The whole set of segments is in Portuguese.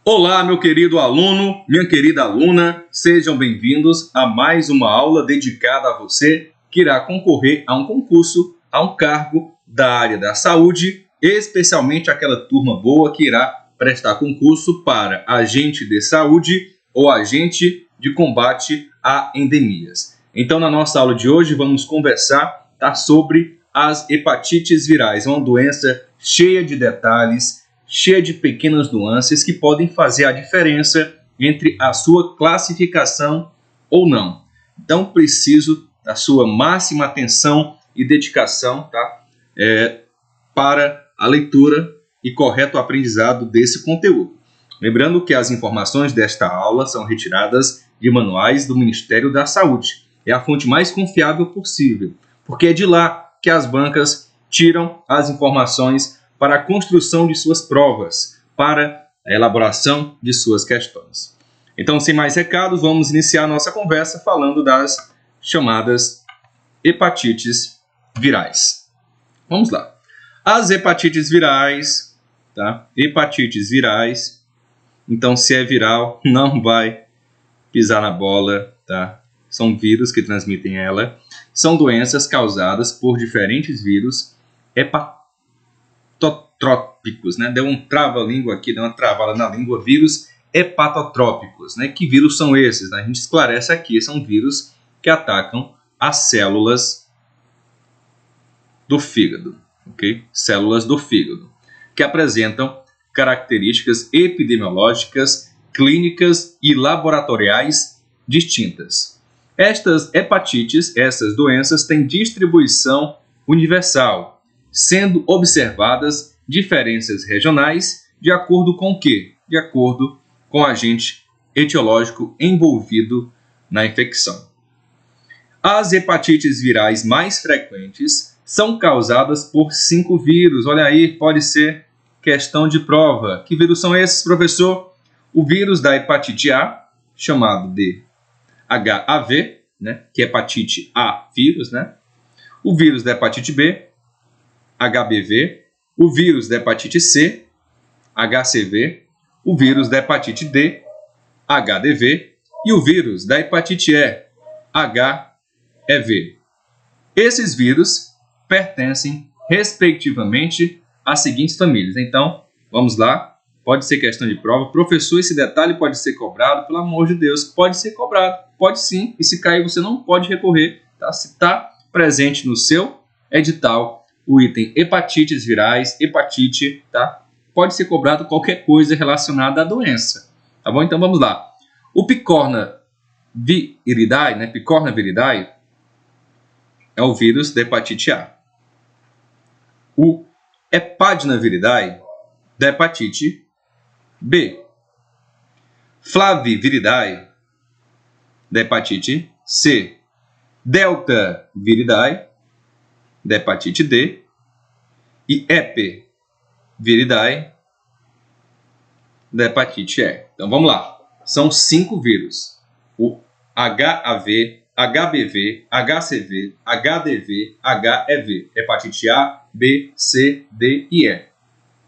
Olá, meu querido aluno, minha querida aluna, sejam bem-vindos a mais uma aula dedicada a você que irá concorrer a um concurso, a um cargo da área da saúde, especialmente aquela turma boa que irá prestar concurso para agente de saúde ou agente de combate a endemias. Então, na nossa aula de hoje, vamos conversar sobre as hepatites virais, uma doença cheia de detalhes, cheia de pequenas nuances que podem fazer a diferença entre a sua classificação ou não. Então, preciso da sua máxima atenção e dedicação, para a leitura e correto aprendizado desse conteúdo. Lembrando que as informações desta aula são retiradas de manuais do Ministério da Saúde. É a fonte mais confiável possível, porque é de lá que as bancas tiram as informações para a construção de suas provas, para a elaboração de suas questões. Então, sem mais recados, vamos iniciar nossa conversa falando das chamadas hepatites virais. Vamos lá. As hepatites virais, Hepatites virais. Então, se é viral, não vai pisar na bola, São vírus que transmitem ela. São doenças causadas por diferentes vírus hepatotrópicos, Deu um trava-língua aqui, deu uma travada na língua, vírus hepatotrópicos, Que vírus são esses? A gente esclarece aqui, são vírus que atacam as células do fígado, Células do fígado, que apresentam características epidemiológicas, clínicas e laboratoriais distintas. Estas hepatites, essas doenças, têm distribuição universal, sendo observadas diferenças regionais de acordo com o quê? De acordo com o agente etiológico envolvido na infecção. As hepatites virais mais frequentes são causadas por 5 vírus. Olha aí, pode ser questão de prova. Que vírus são esses, professor? O vírus da hepatite A, chamado de HAV, que é hepatite A vírus, O vírus da hepatite B, HBV, o vírus da hepatite C, HCV, o vírus da hepatite D, HDV, e o vírus da hepatite E, HEV. Esses vírus pertencem, respectivamente, às seguintes famílias. Então, vamos lá, pode ser questão de prova. Professor, esse detalhe pode ser cobrado? Pelo amor de Deus, pode ser cobrado, pode sim, e se cair você não pode recorrer, Se está presente no seu edital o item hepatites virais, hepatite, Pode ser cobrado qualquer coisa relacionada à doença, bom? Então vamos lá. O Picorna viridae, Picorna viridae, é o vírus da hepatite A. O Hepadina viridae, da hepatite B. Flaviviridae, da hepatite C. Delta viridae, da hepatite D, e Epiviridae, da hepatite E. Então vamos lá, são 5 vírus: o HAV, HBV, HCV, HDV, HEV, hepatite A, B, C, D e E.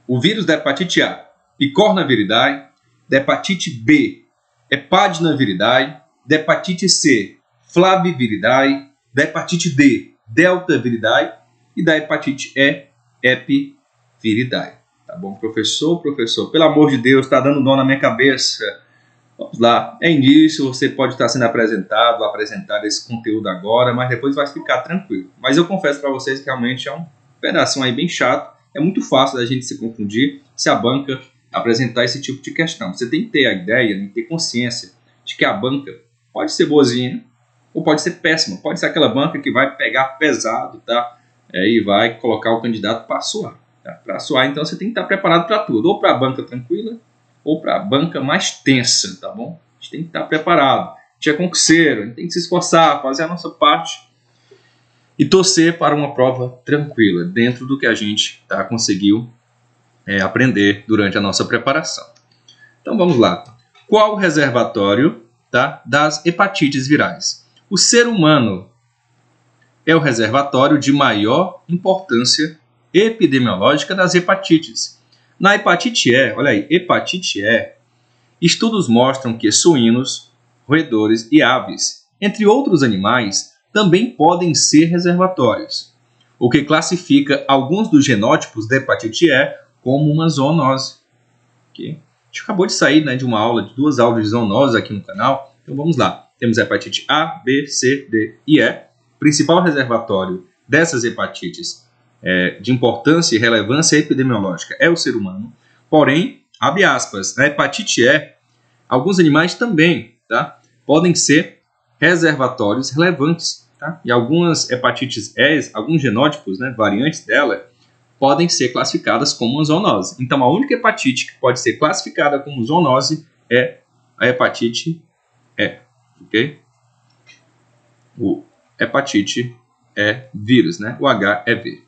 O vírus da hepatite A, Picorna viridae, da hepatite B, Hepadina viridae, da hepatite C, Flaviviridae, da hepatite D, Delta viridae, e da hepatite E, Epiviridae. Tá bom, professor? Professor, pelo amor de Deus, está dando nó na minha cabeça. Vamos lá, é início, você pode estar sendo apresentar esse conteúdo agora, mas depois vai ficar tranquilo. Mas eu confesso para vocês que realmente é um pedacinho aí bem chato. É muito fácil da gente se confundir se a banca apresentar esse tipo de questão. Você tem que ter a ideia, tem que ter consciência de que a banca pode ser boazinha, ou pode ser péssima, pode ser aquela banca que vai pegar pesado, e vai colocar o candidato para suar. Para suar, então você tem que estar preparado para tudo, ou para a banca tranquila, ou para a banca mais tensa, tá bom? A gente tem que estar preparado, a gente é concurseiro, a gente tem que se esforçar, fazer a nossa parte e torcer para uma prova tranquila, dentro do que a gente conseguiu aprender durante a nossa preparação. Então vamos lá. Qual o reservatório das hepatites virais? O ser humano é o reservatório de maior importância epidemiológica das hepatites. Na hepatite E, olha aí, hepatite E Estudos mostram que suínos, roedores e aves, entre outros animais, também podem ser reservatórios, o que classifica alguns dos genótipos da hepatite E como uma zoonose. Okay? A gente acabou de sair, né, de uma aula, de 2 aulas de zoonose aqui no canal, então vamos lá. Temos a hepatite A, B, C, D e E. O principal reservatório dessas hepatites de importância e relevância epidemiológica é o ser humano. Porém, abre aspas, na hepatite E, alguns animais também, tá, podem ser reservatórios relevantes. Tá? E algumas hepatites E, alguns genótipos, né, variantes dela, podem ser classificadas como zoonose. Então, a única hepatite que pode ser classificada como zoonose é a hepatite E. Ok? O hepatite é vírus, né? O H é V.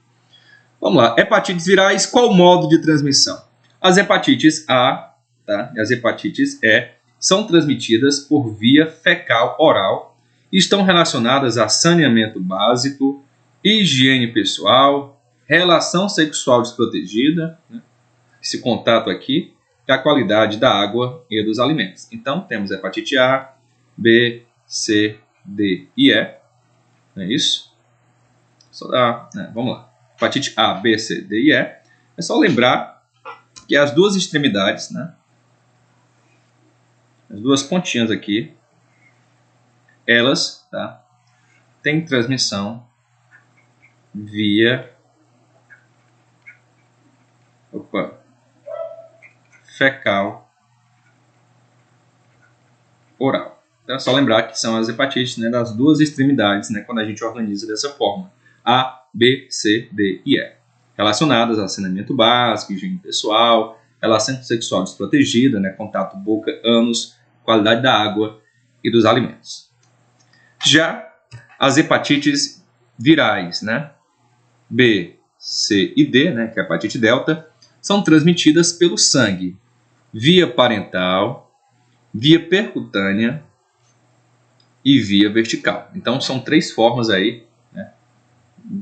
Vamos lá. Hepatites virais, qual o modo de transmissão? As hepatites A, tá, e as hepatites E são transmitidas por via fecal oral e estão relacionadas a saneamento básico, higiene pessoal, relação sexual desprotegida, né? Esse contato aqui, e a qualidade da água e dos alimentos. Então, temos hepatite A, B, C, D e E. Não é isso? Vamos lá. Hepatite A, B, C, D e E. É só lembrar que as duas extremidades, né, as duas pontinhas aqui, elas, tá, têm transmissão via fecal oral. Então é só lembrar que são as hepatites, né, das duas extremidades, né, quando a gente organiza dessa forma. A, B, C, D e E. Relacionadas a saneamento básico, higiene pessoal, relação sexual desprotegida, né, contato boca, ânus, qualidade da água e dos alimentos. Já as hepatites virais, né, B, C e D, né, que é a hepatite delta, são transmitidas pelo sangue, via parental, via percutânea e via vertical. Então, são 3 formas aí, né?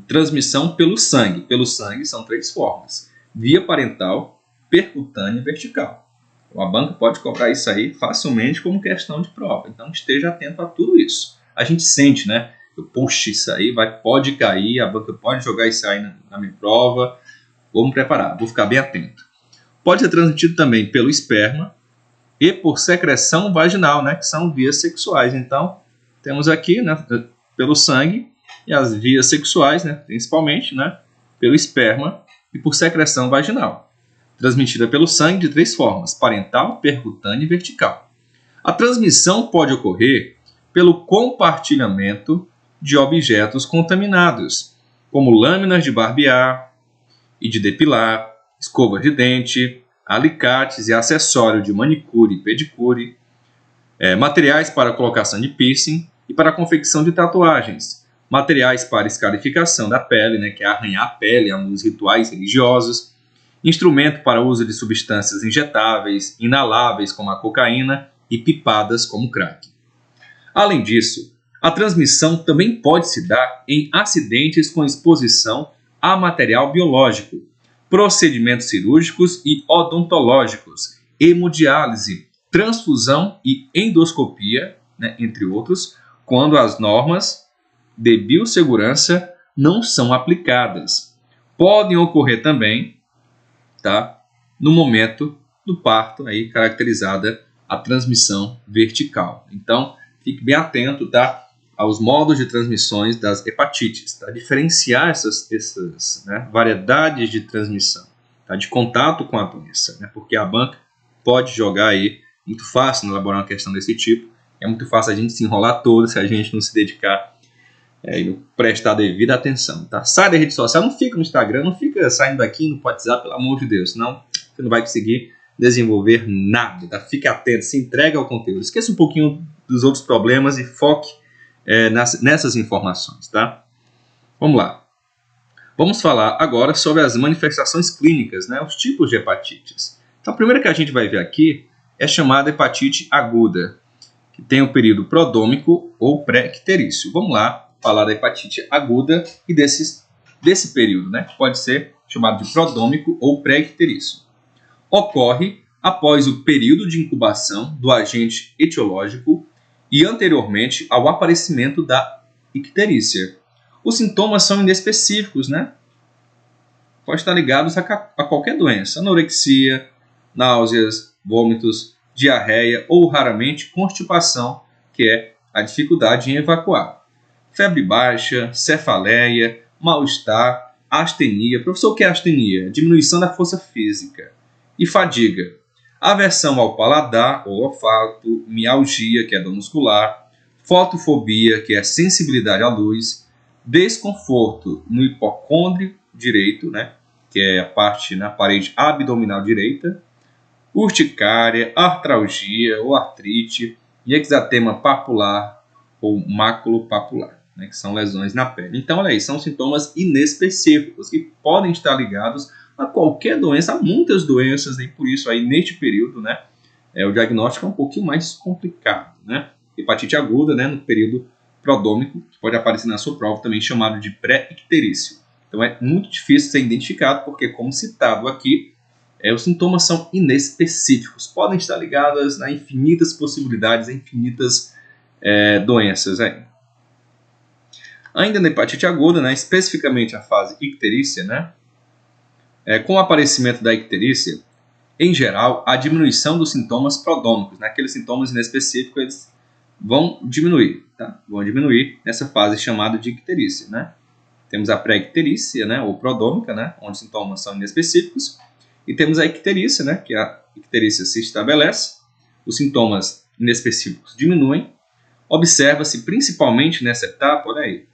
Transmissão pelo sangue. Pelo sangue são 3 formas. Via parental, percutânea e vertical. Então, a banca pode cobrar isso aí facilmente como questão de prova. Então, esteja atento a tudo isso. A gente sente, né? Poxa, isso aí pode cair, a banca pode jogar isso aí na minha prova. Vou me preparar, vou ficar bem atento. Pode ser transmitido também pelo esperma e por secreção vaginal, né, que são vias sexuais. Então, temos aqui, né, pelo sangue e as vias sexuais, né, principalmente, né, pelo esperma e por secreção vaginal. Transmitida pelo sangue de 3 formas, parental, percutânea e vertical. A transmissão pode ocorrer pelo compartilhamento de objetos contaminados, como lâminas de barbear e de depilar, escovas de dente, alicates e acessório de manicure e pedicure, materiais para colocação de piercing e para a confecção de tatuagens, materiais para escarificação da pele, né, que é arranhar a pele nos rituais religiosos, instrumento para uso de substâncias injetáveis, inaláveis como a cocaína e pipadas como crack. Além disso, a transmissão também pode se dar em acidentes com exposição a material biológico, procedimentos cirúrgicos e odontológicos, hemodiálise, transfusão e endoscopia, né, entre outros, quando as normas de biossegurança não são aplicadas. Podem ocorrer também, tá, no momento do parto, aí caracterizada a transmissão vertical. Então, fique bem atento, tá, aos modos de transmissões das hepatites, tá? Diferenciar essas né, variedades de transmissão, tá? De contato com a doença, né? Porque a banca pode jogar aí muito fácil elaborar uma questão desse tipo, é muito fácil a gente se enrolar todo se a gente não se dedicar e não prestar devida atenção, tá? Sai da rede social, não fica no Instagram, não fica saindo daqui no WhatsApp, pelo amor de Deus, senão você não vai conseguir desenvolver nada, tá? Fique atento, se entrega ao conteúdo, esqueça um pouquinho dos outros problemas e foque nessas informações, tá? Vamos lá. Vamos falar agora sobre as manifestações clínicas, né? Os tipos de hepatites. Então, a primeira que a gente vai ver aqui é chamada hepatite aguda, que tem o período prodômico ou pré-icterício. Vamos lá falar da hepatite aguda e desse período, né? Que pode ser chamado de prodômico ou pré-icterício. Ocorre após o período de incubação do agente etiológico e anteriormente ao aparecimento da icterícia. Os sintomas são inespecíficos, né? Pode estar ligados a qualquer doença, anorexia, náuseas, vômitos, diarreia ou, raramente, constipação, que é a dificuldade em evacuar. Febre baixa, cefaleia, mal-estar, astenia. Professor, o que é astenia? Diminuição da força física. E fadiga. Aversão ao paladar ou olfato, mialgia, que é dor muscular, fotofobia, que é sensibilidade à luz, desconforto no hipocôndrio direito, né, que é a parte na parede abdominal direita, urticária, artralgia ou artrite, e exatema papular ou maculopapular, né, que são lesões na pele. Então, olha aí, são sintomas inespecíficos que podem estar ligados a qualquer doença, há muitas doenças, e por isso aí neste período, né, o diagnóstico é um pouquinho mais complicado, né? Hepatite aguda, né, no período prodômico, que pode aparecer na sua prova também chamado de pré-icterício. Então é muito difícil ser identificado porque, como citado aqui, os sintomas são inespecíficos, podem estar ligados a infinitas possibilidades, a infinitas doenças. Ainda na hepatite aguda, né, especificamente a fase icterícia, né, com o aparecimento da icterícia, em geral, a diminuição dos sintomas prodômicos, né, aqueles sintomas inespecíficos, eles vão diminuir, tá? Vão diminuir nessa fase chamada de icterícia, né? Temos a pré-icterícia, né, ou prodômica, né, onde os sintomas são inespecíficos, e temos a icterícia, né, que a icterícia se estabelece, os sintomas inespecíficos diminuem. Observa-se principalmente nessa etapa, olha aí,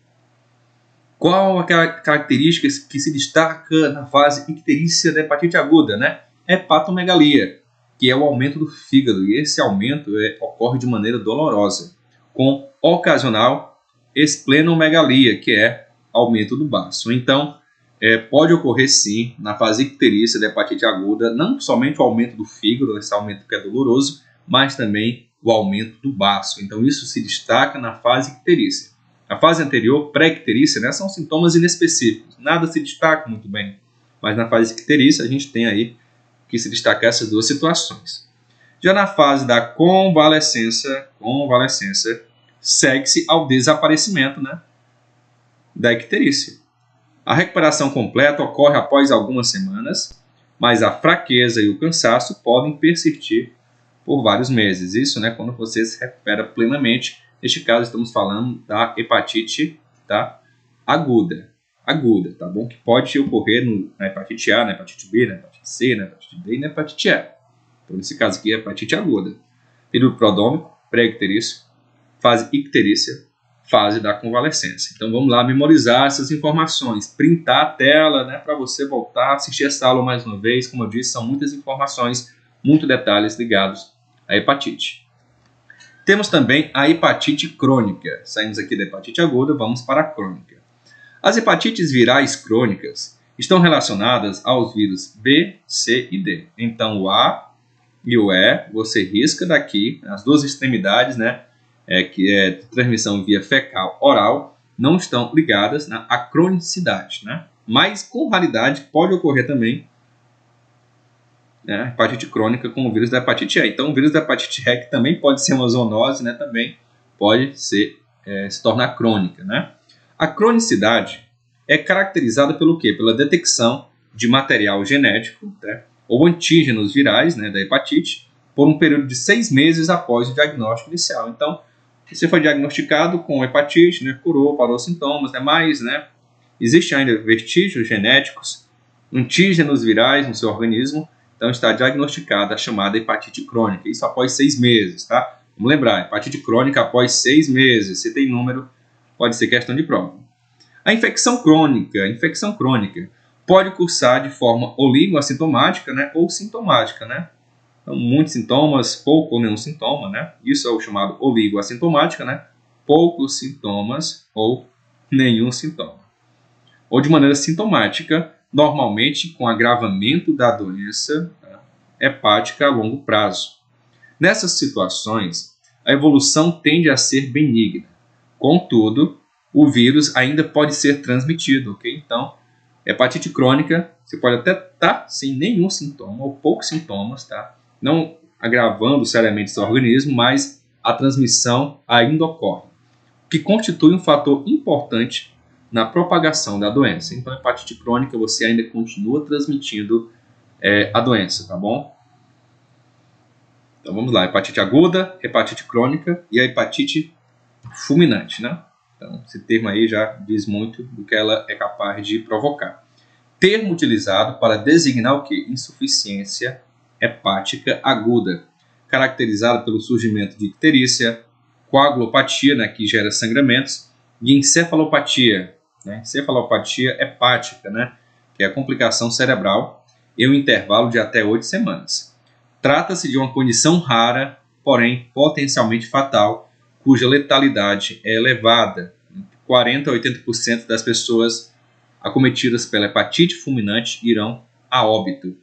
qual a característica que se destaca na fase icterícia da hepatite aguda, né? Hepatomegalia, que é o aumento do fígado, e esse aumento ocorre de maneira dolorosa, com ocasional esplenomegalia, que é aumento do baço. Então, pode ocorrer sim, na fase icterícia da hepatite aguda, não somente o aumento do fígado, esse aumento que é doloroso, mas também o aumento do baço. Então, isso se destaca na fase icterícia. A fase anterior, pré-icterícia, né, são sintomas inespecíficos, nada se destaca muito bem. Mas na fase icterícia, a gente tem aí que se destacar essas duas situações. Já na fase da convalescência segue-se ao desaparecimento, né, da icterícia. A recuperação completa ocorre após algumas semanas, mas a fraqueza e o cansaço podem persistir por vários meses. Isso, né, quando você se recupera plenamente. Neste caso, estamos falando da hepatite, tá, aguda, tá bom? Que pode ocorrer na hepatite A, na hepatite B, na hepatite C, na hepatite D e na hepatite E. Então, nesse caso aqui, é hepatite aguda. Período prodômico, pré-icterício, fase icterícia, fase da convalescência. Então, vamos lá memorizar essas informações, printar a tela, né, para você voltar a assistir essa aula mais uma vez. Como eu disse, são muitas informações, muitos detalhes ligados à hepatite. Temos também a hepatite crônica. Saímos aqui da hepatite aguda, vamos para a crônica. As hepatites virais crônicas estão relacionadas aos vírus B, C e D. Então, o A e o E, você risca daqui, as duas extremidades, né, que é de transmissão via fecal oral, não estão ligadas à cronicidade, né? Mas, com raridade, pode ocorrer também, né, hepatite crônica com o vírus da hepatite E. Então, o vírus da hepatite E, que também pode ser uma zoonose, né, também pode se tornar crônica, né? A cronicidade é caracterizada pelo quê? Pela detecção de material genético, né, ou antígenos virais, né, da hepatite por um período de 6 meses após o diagnóstico inicial. Então, você foi diagnosticado com hepatite, né, curou, parou os sintomas, né, mas, né, existem ainda vestígios genéticos, antígenos virais no seu organismo. Então, está diagnosticada a chamada hepatite crônica. Isso após 6 meses, tá? Vamos lembrar, hepatite crônica após 6 meses. Se tem número, pode ser questão de prova. A infecção crônica pode cursar de forma oligoassintomática, né, ou sintomática, né? Então, muitos sintomas, pouco ou nenhum sintoma, né? Isso é o chamado oligoassintomática, né? Poucos sintomas ou nenhum sintoma. Ou de maneira sintomática, normalmente com agravamento da doença hepática a longo prazo. Nessas situações, a evolução tende a ser benigna. Contudo, o vírus ainda pode ser transmitido, ok? Então, hepatite crônica, você pode até estar sem nenhum sintoma ou poucos sintomas, tá? não agravando seriamente seu organismo, mas a transmissão ainda ocorre, o que constitui um fator importante na propagação da doença. Então, a hepatite crônica, você ainda continua transmitindo a doença, tá bom? Então, vamos lá. Hepatite aguda, hepatite crônica e a hepatite fulminante, né? Então, esse termo aí já diz muito do que ela é capaz de provocar. Termo utilizado para designar o quê? Insuficiência hepática aguda, caracterizada pelo surgimento de icterícia, coagulopatia, né, que gera sangramentos, e encefalopatia, né, encefalopatia hepática, né, que é a complicação cerebral, em um intervalo de até 8 semanas. Trata-se de uma condição rara, porém potencialmente fatal, cuja letalidade é elevada. 40 a 80% das pessoas acometidas pela hepatite fulminante irão a óbito.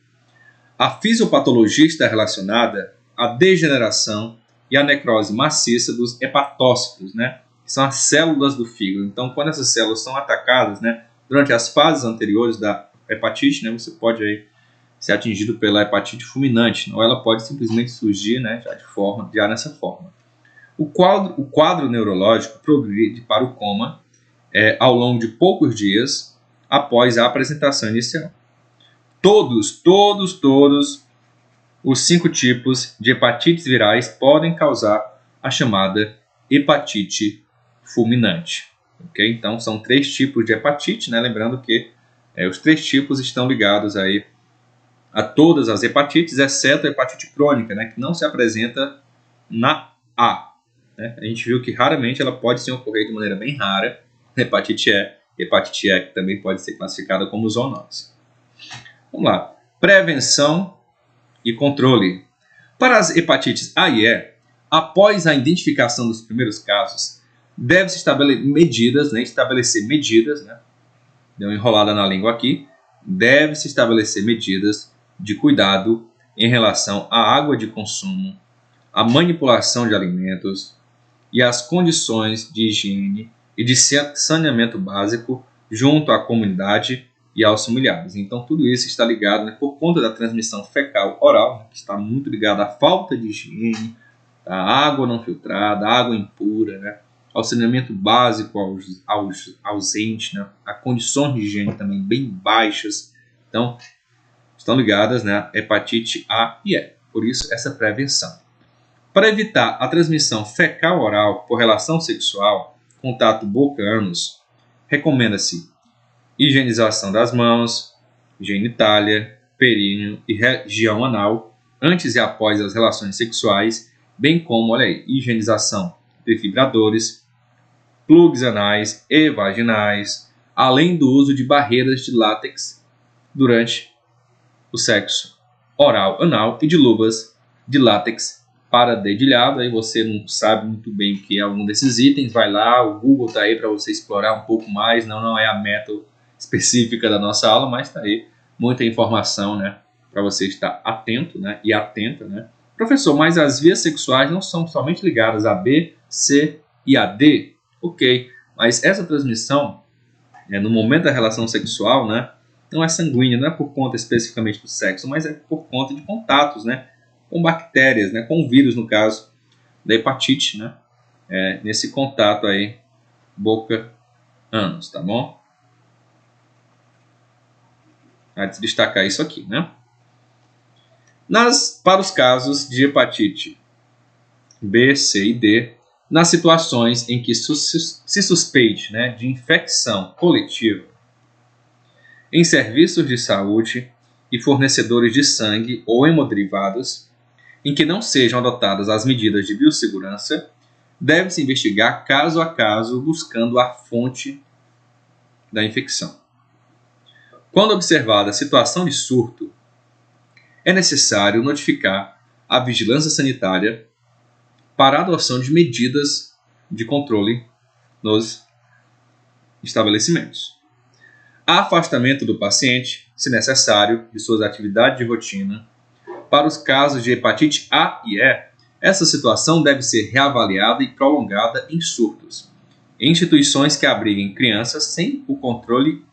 A fisiopatologia está relacionada à degeneração e à necrose maciça dos hepatócitos, né, que são as células do fígado. Então, quando essas células são atacadas, né, durante as fases anteriores da hepatite, né, você pode aí ser atingido pela hepatite fulminante, ou ela pode simplesmente surgir, né, já nessa forma. O quadro neurológico progride para o coma ao longo de poucos dias após a apresentação inicial. Todos os 5 tipos de hepatites virais podem causar a chamada hepatite fulminante. Okay? Então, são 3 tipos de hepatite, né? Lembrando que os 3 tipos estão ligados aí a todas as hepatites, exceto a hepatite crônica, né? Que não se apresenta na A. Né? A gente viu que raramente ela pode se ocorrer de maneira bem rara, hepatite E que também pode ser classificada como zoonose. Vamos lá. Prevenção e controle. Para as hepatites A e E, após a identificação dos primeiros casos, deve-se estabelecer medidas, né? Deu uma enrolada na língua aqui. Deve-se estabelecer medidas de cuidado em relação à água de consumo, à manipulação de alimentos e às condições de higiene e de saneamento básico junto à comunidade e aos familiares. Então, tudo isso está ligado, né, por conta da transmissão fecal-oral, que está muito ligada à falta de higiene, à água não filtrada, à água impura, né, ao saneamento básico ausente, né, a condições de higiene também bem baixas. Então, estão ligadas, né, a hepatite A e E. Por isso, essa prevenção. Para evitar a transmissão fecal-oral por relação sexual, contato boca-ânus, recomenda-se higienização das mãos, genitália, períneo e região anal, antes e após as relações sexuais, bem como, olha aí, higienização de vibradores, plugs anais e vaginais, além do uso de barreiras de látex durante o sexo oral anal e de luvas de látex para dedilhado. Aí você não sabe muito bem o que é algum desses itens, vai lá, o Google está aí para você explorar um pouco mais, não é a meta específica da nossa aula, mas está aí muita informação, né, para você estar atento, né, e atenta, né. Professor, mas as vias sexuais não são somente ligadas a B, C e a D? Ok, mas essa transmissão, no momento da relação sexual, né, não é sanguínea, não é por conta especificamente do sexo, mas é por conta de contatos, né, com bactérias, né, com vírus, no caso da hepatite, né, nesse contato aí, boca-ânus, tá bom? Há de se destacar isso aqui, né? Para os casos de hepatite B, C e D, nas situações em que se suspeite, né, de infecção coletiva em serviços de saúde e fornecedores de sangue ou hemoderivados, em que não sejam adotadas as medidas de biossegurança, deve-se investigar caso a caso, buscando a fonte da infecção. Quando observada a situação de surto, é necessário notificar a vigilância sanitária para a adoção de medidas de controle nos estabelecimentos. Afastamento do paciente, se necessário, de suas atividades de rotina. Para os casos de hepatite A e E, essa situação deve ser reavaliada e prolongada em surtos, em instituições que abriguem crianças sem o controle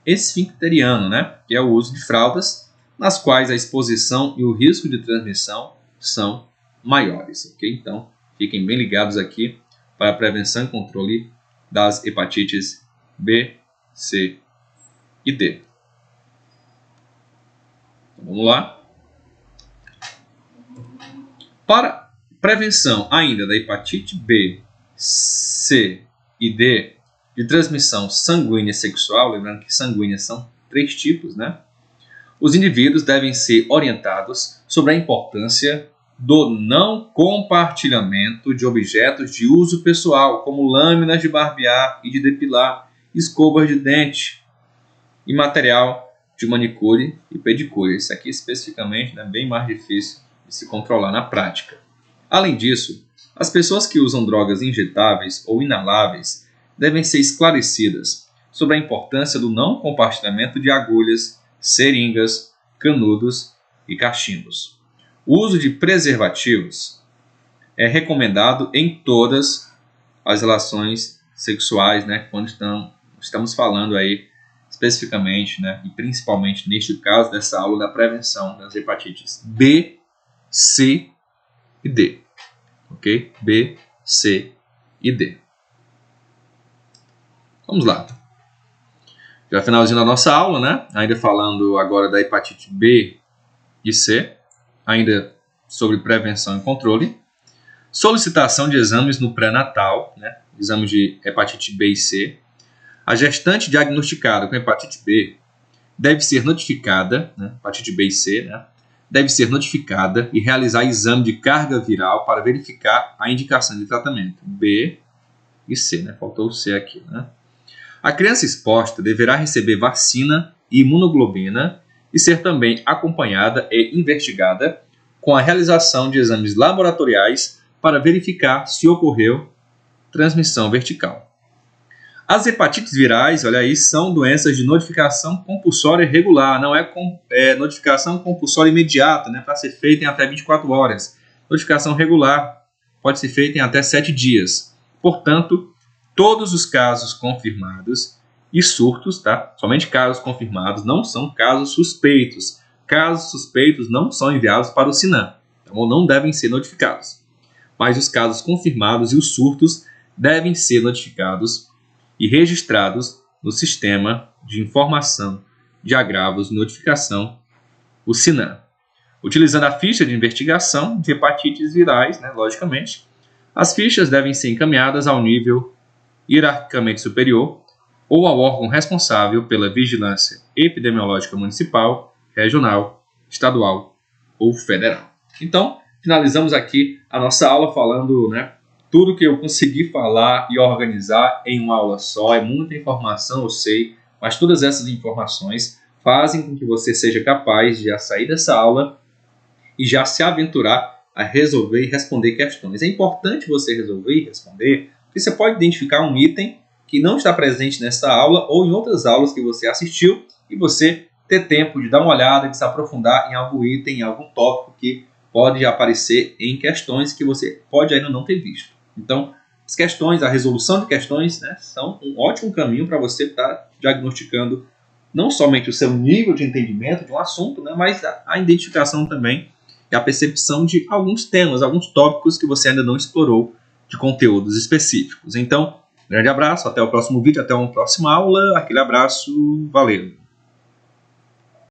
esfincteriano, né, que é o uso de fraldas nas quais a exposição e o risco de transmissão são maiores, ok? Então, fiquem bem ligados aqui para a prevenção e controle das hepatites B, C e D. Então, vamos lá. Para prevenção ainda da hepatite B, C e D de transmissão sanguínea sexual, lembrando que sanguíneas são 3 tipos, né? Os indivíduos devem ser orientados sobre a importância do não compartilhamento de objetos de uso pessoal, como lâminas de barbear e de depilar, escovas de dente e material de manicure e pedicure. Isso aqui especificamente é bem mais difícil de se controlar na prática. Além disso, as pessoas que usam drogas injetáveis ou inaláveis devem ser esclarecidas sobre a importância do não compartilhamento de agulhas, seringas, canudos e cachimbos. O uso de preservativos é recomendado em todas as relações sexuais, né, quando estamos falando aí especificamente, né, e principalmente neste caso dessa aula da prevenção das hepatites B, C e D. Ok? B, C e D. Vamos lá. Já finalzinho da nossa aula, né? Ainda falando agora da hepatite B e C, ainda sobre prevenção e controle. Solicitação de exames no pré-natal, né? Exames de hepatite B e C. A gestante diagnosticada com hepatite B deve ser notificada, né? Hepatite B e C, né? Deve ser notificada e realizar exame de carga viral para verificar a indicação de tratamento. B e C, né? Faltou o C aqui, né? A criança exposta deverá receber vacina e imunoglobina e ser também acompanhada e investigada com a realização de exames laboratoriais para verificar se ocorreu transmissão vertical. As hepatites virais, olha aí, são doenças de notificação compulsória regular, não é notificação compulsória imediata, né, para ser feita em até 24 horas. Notificação regular pode ser feita em até 7 dias. Portanto, todos os casos confirmados e surtos, tá? Somente casos confirmados, não são casos suspeitos. Casos suspeitos não são enviados para o SINAM, então, ou não devem ser notificados. Mas os casos confirmados e os surtos devem ser notificados e registrados no Sistema de Informação de Agravos e Notificação, o SINAM. Utilizando a ficha de investigação de hepatites virais, né, logicamente, as fichas devem ser encaminhadas ao nível hierarquicamente superior ou ao órgão responsável pela vigilância epidemiológica municipal, regional, estadual ou federal. Então, finalizamos aqui a nossa aula falando, né, tudo que eu consegui falar e organizar em uma aula só. É muita informação, eu sei, mas todas essas informações fazem com que você seja capaz de já sair dessa aula e já se aventurar a resolver e responder questões. É importante você resolver e responder, porque você pode identificar um item que não está presente nessa aula ou em outras aulas que você assistiu e você ter tempo de dar uma olhada, de se aprofundar em algum item, em algum tópico que pode aparecer em questões que você pode ainda não ter visto. Então, as questões, a resolução de questões, né, são um ótimo caminho para você estar diagnosticando não somente o seu nível de entendimento de um assunto, né, mas a identificação também e a percepção de alguns temas, alguns tópicos que você ainda não explorou de conteúdos específicos. Então, um grande abraço, até o próximo vídeo, até uma próxima aula. Aquele abraço, valeu!